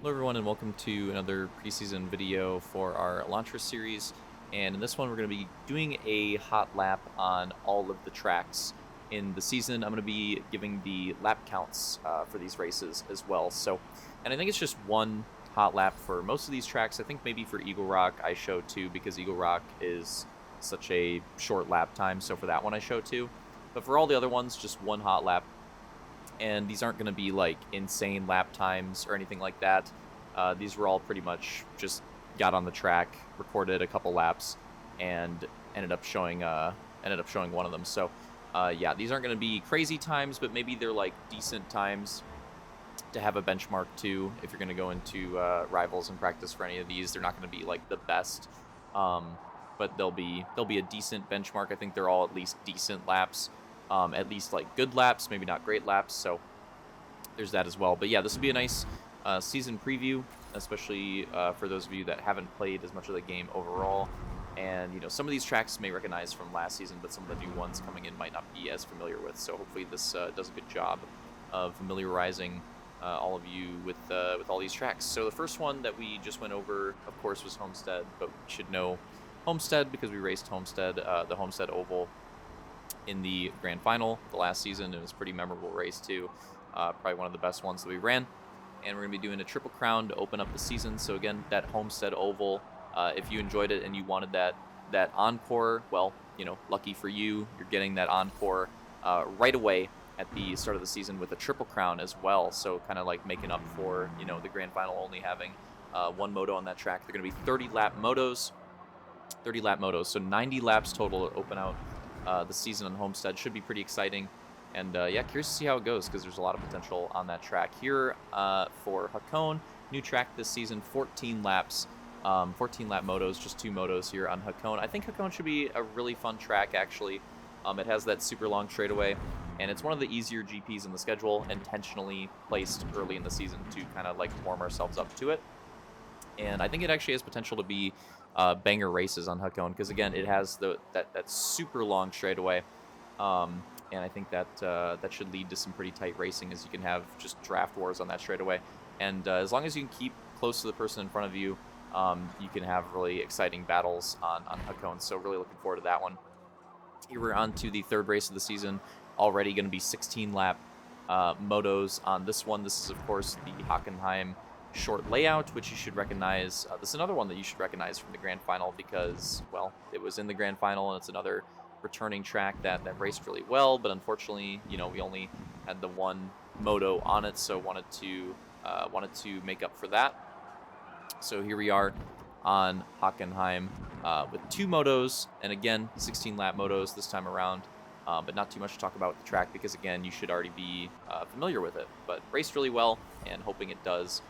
Hello everyone and welcome to another preseason video for our Elantra series, and in this one we're going to be doing a hot lap on all of the tracks in the season. I'm going to be giving the lap counts for these races as well. And I think it's just one hot lap for most of these tracks. I think maybe for Eagle Rock I show two because Eagle Rock is such a short lap time, so for that one I show two. But for all the other ones, just one hot lap. And these aren't going to be like insane lap times or anything like that. These were all pretty much just got on the track, recorded a couple laps, and ended up showing one of them. So yeah, these aren't going to be crazy times, but maybe they're like decent times to have a benchmark to. If you're going to go into rivals and practice for any of these, they're not going to be like the best, but they'll be a decent benchmark. I think they're all at least decent laps. At least like good laps, maybe not great laps, so there's that as well. But yeah, this will be a nice season preview, especially for those of you that haven't played as much of the game overall. And you know, some of these tracks may recognize from last season, but some of the new ones coming in might not be as familiar with. So hopefully this does a good job of familiarizing all of you with all these tracks. So the first one that we just went over, of course, was Homestead, but we should know Homestead because we raced Homestead, the Homestead Oval, in the grand final the last season. It was a pretty memorable race too, probably one of the best ones that we ran. And we're gonna be doing a triple crown to open up the season. So again, that Homestead Oval, if you enjoyed it and you wanted that encore, well, you know, lucky for you, you're getting that encore right away at the start of the season with a triple crown as well. So kind of like making up for, you know, the grand final only having one moto on that track. They're gonna be 30 lap motos, so 90 laps total to open out the season on Homestead. Should be pretty exciting. And yeah, curious to see how it goes because there's a lot of potential on that track. Here for Hakone, new track this season, 14 laps, 14 lap motos, just two motos here on Hakone. I think Hakone should be a really fun track, actually. It has that super long straightaway, and it's one of the easier GPs in the schedule, intentionally placed early in the season to kind of like warm ourselves up to it. And I think it actually has potential to be banger races on Hakone because, again, it has that super long straightaway. And I think that that should lead to some pretty tight racing, as you can have just draft wars on that straightaway. And as long as you can keep close to the person in front of you, you can have really exciting battles on Hakone. So really looking forward to that one. Here we're on to the third race of the season. Already going to be 16 lap motos on this one. This is, of course, the Hockenheim short layout, which you should recognize. This is another one that you should recognize from the grand final because, well, it was in the grand final, and it's another returning track that raced really well, but unfortunately, you know, we only had the one moto on it, so wanted to make up for that. So here we are on Hockenheim with two motos, and again, 16 lap motos this time around, but not too much to talk about with the track because, again, you should already be familiar with it, but raced really well, and hoping it does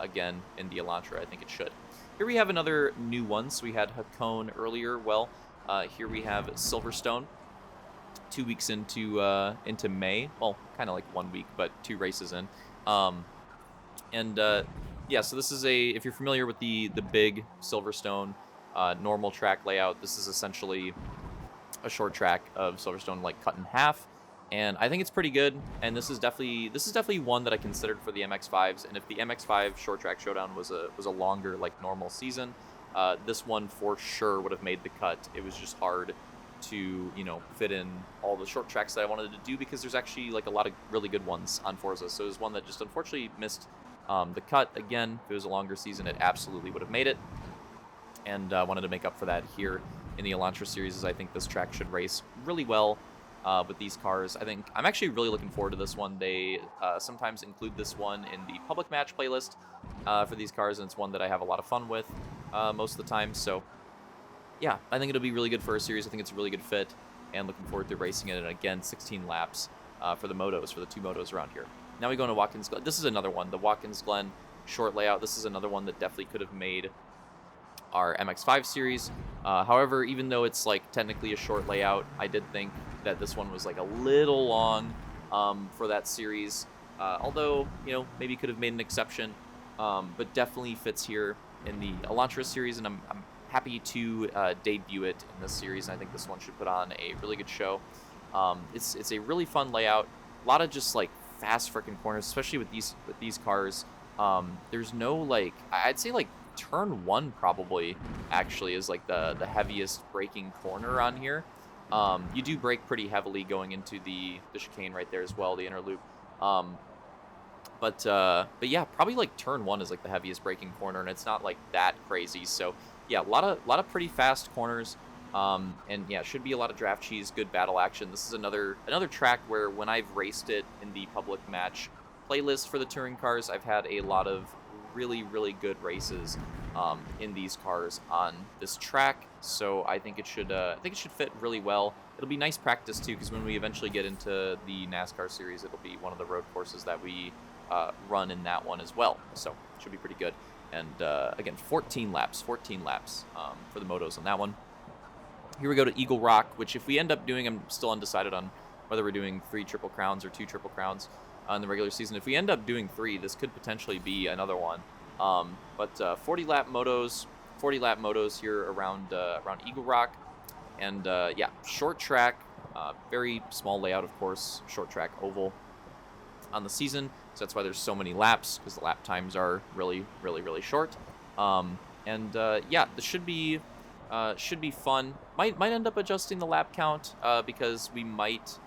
again in the Elantra. I think it should. Here we have another new one. So we had Hakone earlier. Well, here we have Silverstone 2 weeks into May. Well, kind of like 1 week, but two races in. Yeah, so this is if you're familiar with the big Silverstone normal track layout, this is essentially a short track of Silverstone like cut in half. And I think it's pretty good, and this is definitely one that I considered for the MX-5s. And if the MX-5 Short Track Showdown was a longer, like, normal season, this one for sure would have made the cut. It was just hard to, you know, fit in all the short tracks that I wanted to do because there's actually like a lot of really good ones on Forza. So it was one that just unfortunately missed the cut. Again, if it was a longer season, it absolutely would have made it. And wanted to make up for that here in the Elantra series, as I think this track should race really well. With these cars. I think I'm actually really looking forward to this one. They sometimes include this one in the public match playlist for these cars, and it's one that I have a lot of fun with most of the time. So yeah, I think it'll be really good for a series. I think it's a really good fit, and looking forward to racing it. And again, 16 laps for the motos, for the two motos around here. Now we go into Watkins Glen. This is another one, the Watkins Glen short layout. This is another one that definitely could have made our MX-5 series. However, even though it's like technically a short layout, I did think that this one was like a little long for that series. Although, you know, maybe could have made an exception, but definitely fits here in the Elantra series, and I'm happy to debut it in this series. And I think this one should put on a really good show. It's a really fun layout. A lot of just like fast freaking corners, especially with these cars. There's no like I'd say like turn one probably actually is like the heaviest braking corner on here. You do brake pretty heavily going into the chicane right there as well, the inner loop. Um, but yeah, probably like turn one is like the heaviest braking corner, and it's not like that crazy. So yeah, a lot of pretty fast corners. And yeah, should be a lot of draft cheese, good battle action. This is another track where when I've raced it in the public match playlist for the touring cars, I've had a lot of really good races in these cars on this track. So I think it should fit really well. It'll be nice practice too, because when we eventually get into the NASCAR series, it'll be one of the road courses that we run in that one as well. So it should be pretty good. And again, 14 laps for the motos on that one. Here we go to Eagle Rock, which if we end up doing, I'm still undecided on whether we're doing 3 Triple Crowns or 2 Triple Crowns in the regular season. If we end up doing 3, this could potentially be another one. But 40 lap motos here around Eagle Rock, and yeah, short track, very small layout, of course, short track oval on the season. So that's why there's so many laps, because the lap times are really short. Yeah, this should be fun. Might end up adjusting the lap count because we might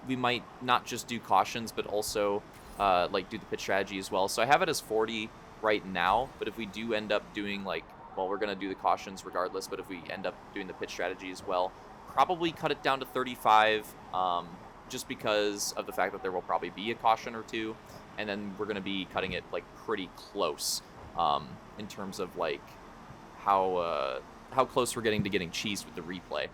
we might not just do cautions, but also like do the pit strategy as well. So I have it as 40 right now, but if we do end up doing like, well, we're gonna do the cautions regardless, but if we end up doing the pit strategy as well, probably cut it down to 35, just because of the fact that there will probably be a caution or two, and then we're gonna be cutting it like pretty close in terms of like how close we're getting to getting cheesed with the replay.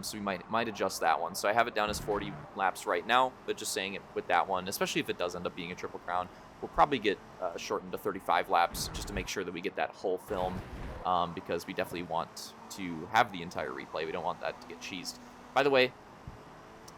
So we might adjust that one. So I have it down as 40 laps right now, but just saying it with that one, especially if it does end up being a Triple Crown, we'll probably get shortened to 35 laps just to make sure that we get that whole film, because we definitely want to have the entire replay. We don't want that to get cheesed. By the way,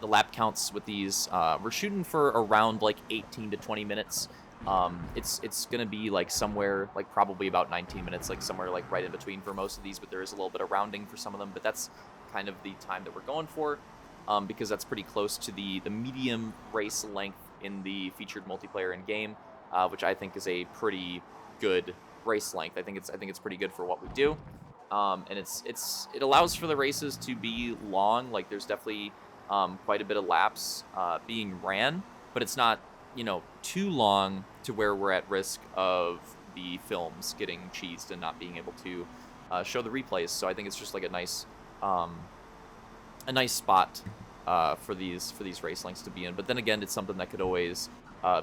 the lap counts with these, we're shooting for around like 18 to 20 minutes. It's gonna be like somewhere like probably about 19 minutes, like somewhere like right in between for most of these, but there is a little bit of rounding for some of them, but that's kind of the time that we're going for, because that's pretty close to the medium race length in the featured multiplayer in game, which I think is a pretty good race length. I think it's pretty good for what we do, and it allows for the races to be long. Like there's definitely quite a bit of laps being ran, but it's not too long to where we're at risk of the films getting cheesed and not being able to show the replays. So I think it's just like a nice spot for these race lengths to be in. But then again, it's something that could always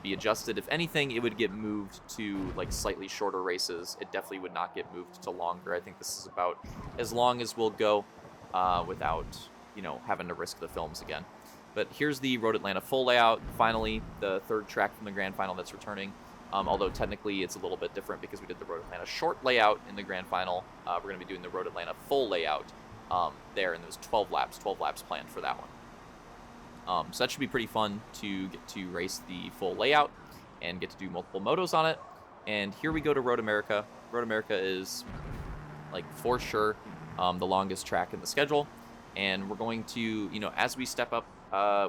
be adjusted. If anything, it would get moved to like slightly shorter races. It definitely would not get moved to longer. I think this is about as long as we'll go without having to risk the films again. But here's the Road Atlanta full layout. Finally, the third track from the grand final that's returning. Although technically it's a little bit different because we did the Road Atlanta short layout in the grand final. We're going to be doing the Road Atlanta full layout there, and there's 12 laps planned for that one. So that should be pretty fun to get to race the full layout and get to do multiple motos on it. And here we go to Road America. Road America is like for sure the longest track in the schedule. And we're going to, as we step up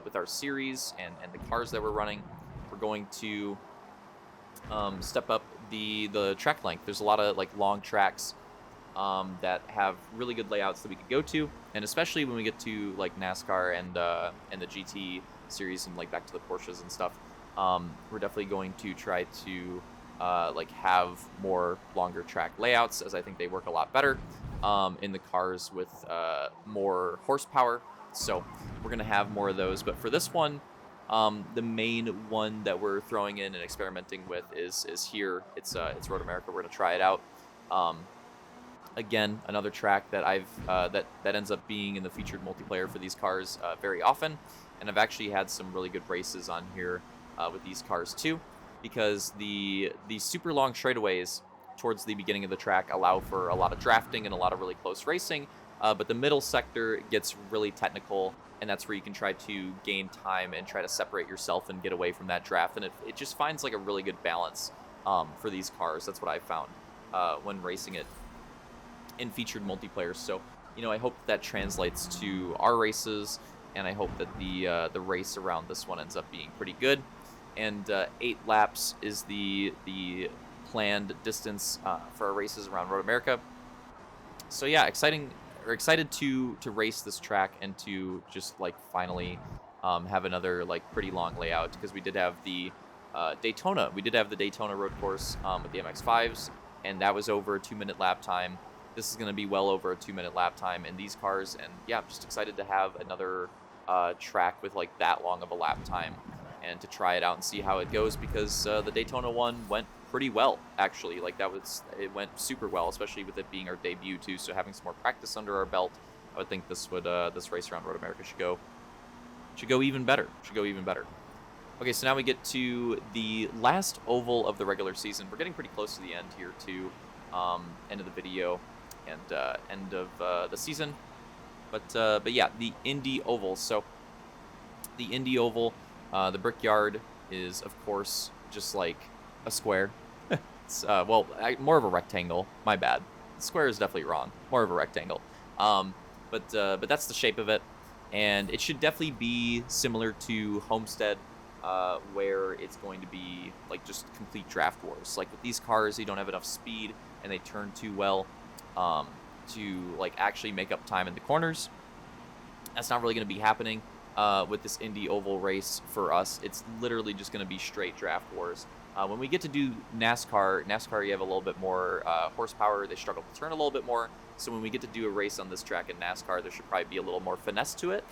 with our series and the cars that we're running, we're going to step up the track length. There's a lot of like long tracks that have really good layouts that we could go to, and especially when we get to like NASCAR and the GT series and like back to the Porsches and stuff, we're definitely going to try to like have more longer track layouts, as I think they work a lot better in the cars with more horsepower. So we're going to have more of those. But for this one, the main one that we're throwing in and experimenting with is here. It's Road America. We're going to try it out. Again, another track that that ends up being in the featured multiplayer for these cars very often. And I've actually had some really good races on here with these cars too, because the super long straightaways towards the beginning of the track allow for a lot of drafting and a lot of really close racing. But the middle sector gets really technical, and that's where you can try to gain time and try to separate yourself and get away from that draft. And it just finds like a really good balance for these cars. That's what I've found when racing it in featured multiplayer. So, I hope that translates to our races, and I hope that the race around this one ends up being pretty good. and 8 laps is the planned distance for our races around Road America. So yeah, excited to race this track and to just like finally have another like pretty long layout, because we did have the Daytona. We did have the Daytona road course with the MX-5s, and that was over a 2-minute lap time. This is going to be well over a 2-minute lap time in these cars, and yeah, I'm just excited to have another track with like that long of a lap time and to try it out and see how it goes, because the Daytona one went pretty well, actually. Like it went super well, especially with it being our debut too. So having some more practice under our belt, I would think this race around Road America should go even better. Okay, so now we get to the last oval of the regular season. We're getting pretty close to the end here too, end of the video and end of the season. But yeah, the Indy Oval. So the Indy Oval, the Brickyard is of course just like a square. It's more of a rectangle. My bad. Square is definitely wrong. More of a rectangle. But that's the shape of it, and it should definitely be similar to Homestead, where it's going to be like just complete draft wars. Like with these cars, you don't have enough speed and they turn too well to like actually make up time in the corners. That's not really going to be happening with this Indy Oval race for us. It's literally just going to be straight draft wars. When we get to do NASCAR, you have a little bit more horsepower. They struggle to turn a little bit more. So when we get to do a race on this track in NASCAR, there should probably be a little more finesse to it.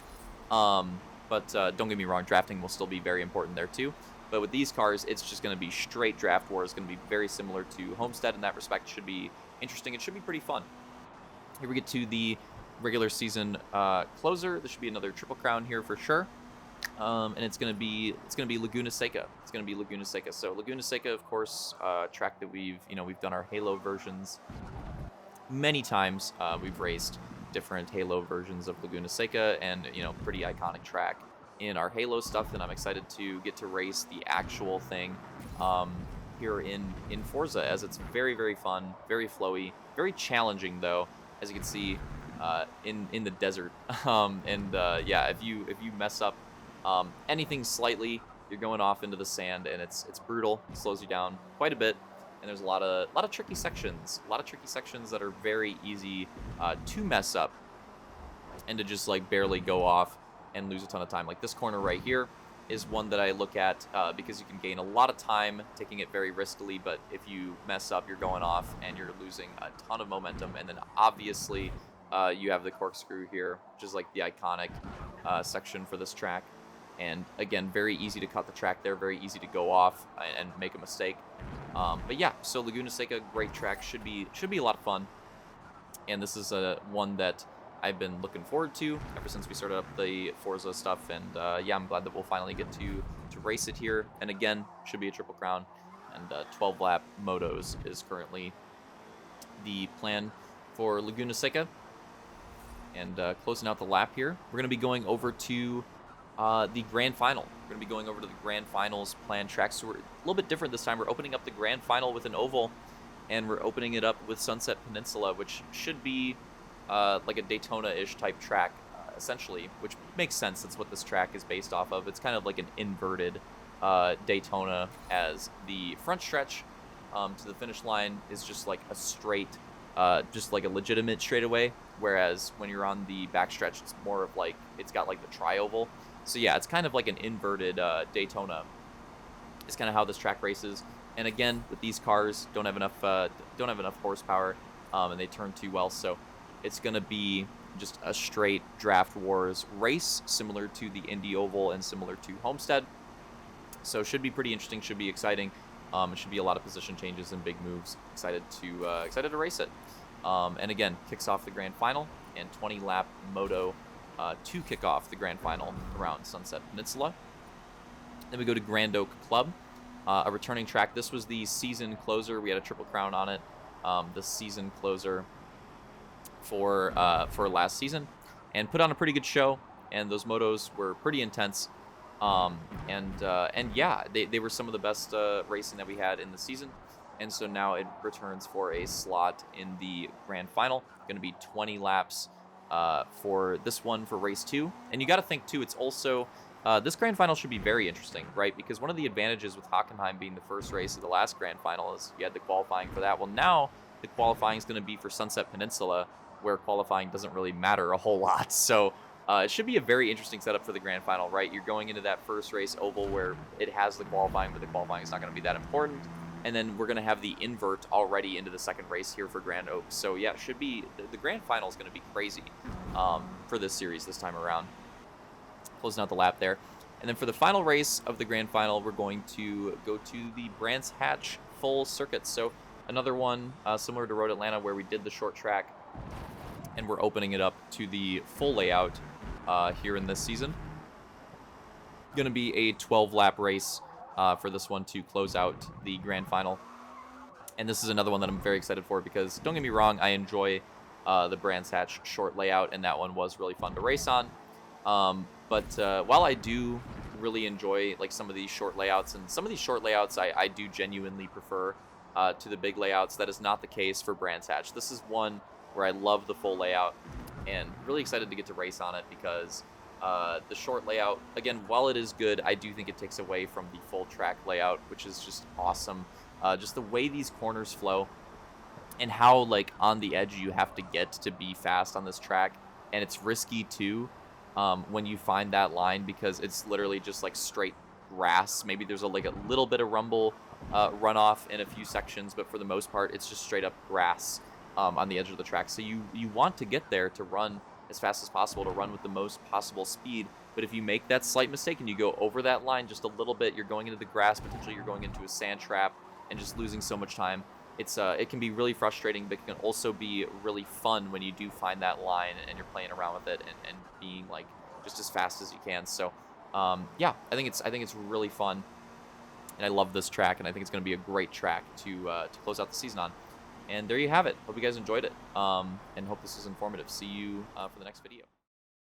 But don't get me wrong, drafting will still be very important there too. But with these cars, it's just going to be straight draft war. It's going to be very similar to Homestead in that respect. It should be interesting. It should be pretty fun. Here we get to the regular season closer. There should be another Triple Crown here for sure. And it's gonna be Laguna Seca. So Laguna Seca, of course, track that we've done our Halo versions many times. We've raced different Halo versions of Laguna Seca, and pretty iconic track in our Halo stuff. And I'm excited to get to race the actual thing here in Forza, as it's very, very fun, very flowy, very challenging though, as you can see in the desert. Yeah, if you mess up anything slightly, you're going off into the sand, and it's brutal. It slows you down quite a bit, and there's a lot of tricky sections. That are very easy to mess up and to just like barely go off and lose a ton of time. Like this corner right here is one that I look at because you can gain a lot of time taking it very riskily, but if you mess up, you're going off and you're losing a ton of momentum. And then obviously you have the corkscrew here, which is like the iconic section for this track. And again, very easy to cut the track there, very easy to go off and make a mistake. But yeah, so Laguna Seca, great track, should be a lot of fun. And this is one that I've been looking forward to ever since we started up the Forza stuff. And yeah, I'm glad that we'll finally get to race it here. And again, should be a Triple Crown. And 12 lap motos is currently the plan for Laguna Seca. And closing out the lap here, we're going to be going over to the Grand Final. We're going to be going over to the Grand Final's planned track. So we're a little bit different this time. We're opening up the Grand Final with an oval, and we're opening it up with Sunset Peninsula, which should be like a Daytona-ish type track, essentially, which makes sense. That's what this track is based off of. It's kind of like an inverted Daytona, as the front stretch to the finish line is just like a straight, just like a legitimate straightaway, whereas when you're on the backstretch, it's more of like, it's got like the tri-oval. So yeah, it's kind of like an inverted Daytona. It's kind of how this track races. And again, with these cars, don't have enough horsepower, and they turn too well. So it's going to be just a straight draft wars race, similar to the Indy Oval and similar to Homestead. So should be pretty interesting. Should be exciting. It should be a lot of position changes and big moves. Excited to race it. And again, kicks off the Grand Final, and 20 lap moto to kick off the Grand Final around Sunset Peninsula. Then we go to Grand Oak Club, a returning track. This was the season closer. We had a Triple Crown on it. The season closer for last season, and put on a pretty good show. And those motos were pretty intense. And yeah, they were some of the best racing that we had in the season. And so now it returns for a slot in the Grand Final. Going to be 20 laps for this one for race 2. And you got to think too, it's also This grand final should be very interesting, right? Because one of the advantages with Hockenheim being the first race of the last grand final is you had the qualifying for that. Well, now the qualifying is going to be for Sunset Peninsula, where qualifying doesn't really matter a whole lot. So it should be a very interesting setup for the grand final, right? You're going into that first race oval where it has the qualifying, but the qualifying is not going to be that important. And then we're going to have the invert already into the second race here for Grand Oaks. So yeah, it should be the grand final is going to be crazy for this series this time around. Closing out the lap there. And then for the final race of the grand final, we're going to go to the Brands Hatch full circuit. So another one similar to Road Atlanta where we did the short track, and we're opening it up to the full layout here in this season. Going to be a 12-lap race for this one to close out the grand final. And this is another one that I'm very excited for because, don't get me wrong, I enjoy the Brands Hatch short layout, and that one was really fun to race on. But while I do really enjoy like some of these short layouts, and some of these short layouts I do genuinely prefer to the big layouts, that is not the case for Brands Hatch. This is one where I love the full layout and really excited to get to race on it because the short layout, again, while it is good, I do think it takes away from the full track layout, which is just awesome. Just the way these corners flow and how like on the edge you have to get to be fast on this track, and it's risky too. When you find that line because it's literally just like straight grass. Maybe there's a little bit of rumble runoff in a few sections, but for the most part, it's just straight up grass on the edge of the track. So you want to get there to run as fast as possible, to run with the most possible speed. But if you make that slight mistake and you go over that line just a little bit, you're going into the grass, potentially you're going into a sand trap and just losing so much time. It can be really frustrating, but it can also be really fun when you do find that line and you're playing around with it and being like just as fast as you can. So yeah, I think it's really fun, and I love this track, and I think it's going to be a great track to close out the season on. And there you have it. Hope you guys enjoyed it, and hope this was informative. See you for the next video.